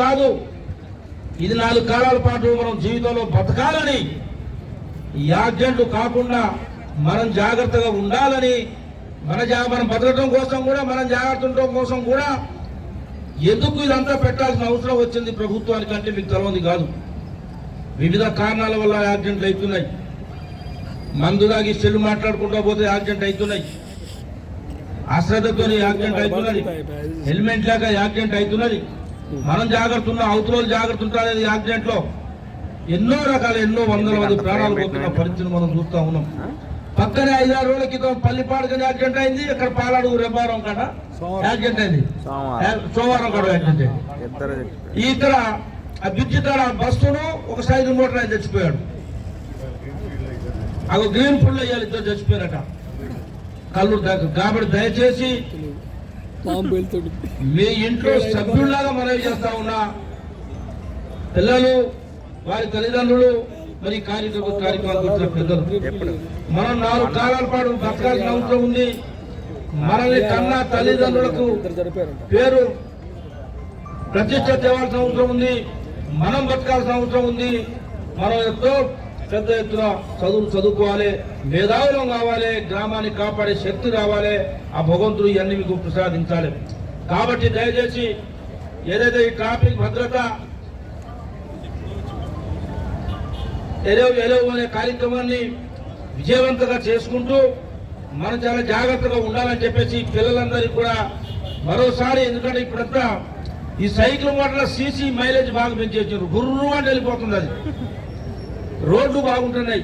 కాదు, ఇది 4 కాలాల పాటు మనం జీవితంలో బతకాలని, ఈ యాక్సిడెంట్లు కాకుండా మనం జాగ్రత్తగా ఉండాలని, మనం బతకడం కోసం కూడా, మనం జాగ్రత్త ఉండటం కోసం కూడా ఎందుకు ఇదంతా పెట్టాల్సిన అవసరం వచ్చింది ప్రభుత్వానికి అంటే మీకు తెలియదు కాదు. వివిధ కారణాల వల్ల యాక్సిడెంట్లు అవుతున్నాయి. మందు దాగి చెల్లు మాట్లాడుకుంటూ పోతే యాక్సిడెంట్ అవుతున్నాయి, అశ్రద్ధతో యాక్సిడెంట్ అవుతున్నది, హెల్మెట్ లేక యాక్సిడెంట్ అవుతున్నది. మనం జాగ్రత్త ఉన్నా, అవతల జాగ్రత్త ఉంటుంది. యాక్సిడెంట్ లో ఎన్నో రకాల, ఎన్నో వందల మంది ప్రాణాలు పోతున్న పరిస్థితిని మనం చూస్తా ఉన్నాం. పక్కనే 5-6 రోజుల క్రితం పల్లిపాడుకని యాక్సిడెంట్ అయింది, ఇక్కడ పాలాడు రెబ్బారం కాడ యాక్సిడెంట్ అయింది, సోమవారం కాడ యాక్సిడెంట్ అయింది. ఇక్కడ ఆ బ్రిడ్జి కాడ బస్సును ఒక సైజు మోటార్ ఆయన చచ్చిపోయాడు. అవి గ్రీన్ ఫుల్ అయ్యాలి, ఇద్దరు చచ్చిపోయారట. కళ్ళు కాబట్టి దయచేసి మీ ఇంట్లో సభ్యుల్లాగా మనవి చేస్తా ఉన్నా, పిల్లలు, వారి తల్లిదండ్రులు, మరి కార్యక్రమాలు వచ్చిన పెద్దలు, మనం 4 కాలాల పాటు బతకాల్సిన అవసరం ఉంది. మనల్ని కన్నా తల్లిదండ్రులకు పేరు ప్రతిష్ట తేవాల్సిన అవసరం ఉంది. మనం బతకాల్సిన అవసరం ఉంది. మనం ఎంతో పెద్ద ఎత్తున చదువుకోవాలి, మేధావులం కావాలి, గ్రామాన్ని కాపాడే శక్తి రావాలి. ఆ భగవంతుడు ఇవన్నీ మీకు ప్రసాదించాలి. కాబట్టి దయచేసి ఏదైతే ఈ ట్రాఫిక్ భద్రత ఎలవ్ అనే కార్యక్రమాన్ని విజయవంతంగా చేసుకుంటూ మనం చాలా జాగ్రత్తగా ఉండాలని చెప్పేసి పిల్లలందరికీ కూడా మరోసారి, ఎందుకంటే ఇప్పుడంతా ఈ సైకిల్ మోటార్ల సీసీ మైలేజ్ బాగా పెంచేసారు, గుర్రు అని వెళ్ళిపోతుంది. అది రోడ్లు బాగుంటున్నాయి,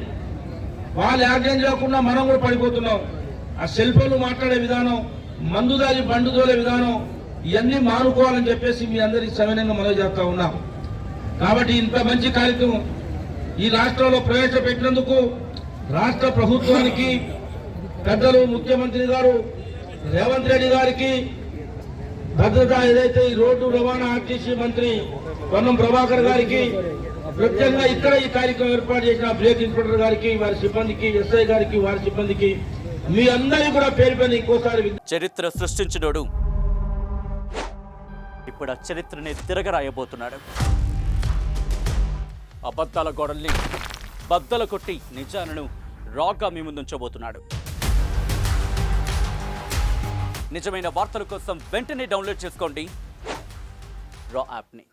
వాళ్ళు యాక్సిడెంట్ లేకుండా మనం కూడా పడిపోతున్నాం. ఆ సెల్ ఫోన్లు మాట్లాడే విధానం, మందు దాగి బండు తోలే విధానం, ఇవన్నీ మానుకోవాలని చెప్పేసి మీ అందరికీ సవినయంగా మనవి చేస్తా ఉన్నాం. కాబట్టి ఇంత మంచి కార్యక్రమం ఈ రాష్ట్రంలో ప్రవేశపెట్టినందుకు రాష్ట్ర ప్రభుత్వానికి, పెద్దలు ముఖ్యమంత్రి గారు రేవంత్ రెడ్డి గారికి, భద్రత ఏదైతే ఈ రోడ్డు రవాణా ఆర్టీసీ మంత్రి పొన్నం ప్రభాకర్ గారికి, ప్రత్యేకంగా ఇక్కడ ఈ కార్యక్రమం ఏర్పాటు చేసిన బ్రేక్ ఇన్స్పెక్టర్ గారికి, వారి సిబ్బందికి, ఎస్ఐ గారికి, వారి సిబ్బందికి, మీ అందరికీ కూడా పేరు పైన ఇంకోసారి. చరిత్ర సృష్టించినోడు ఇప్పుడు ఆ చరిత్రని తిరగరాయబోతున్నాడు. అబద్ధాల గోడల్ని బద్దలు కొట్టి నిజాలను రాగా మీ ముందుంచబోతున్నాడు. నిజమైన వార్తల కోసం వెంటనే డౌన్లోడ్ చేసుకోండి రా యాప్ని.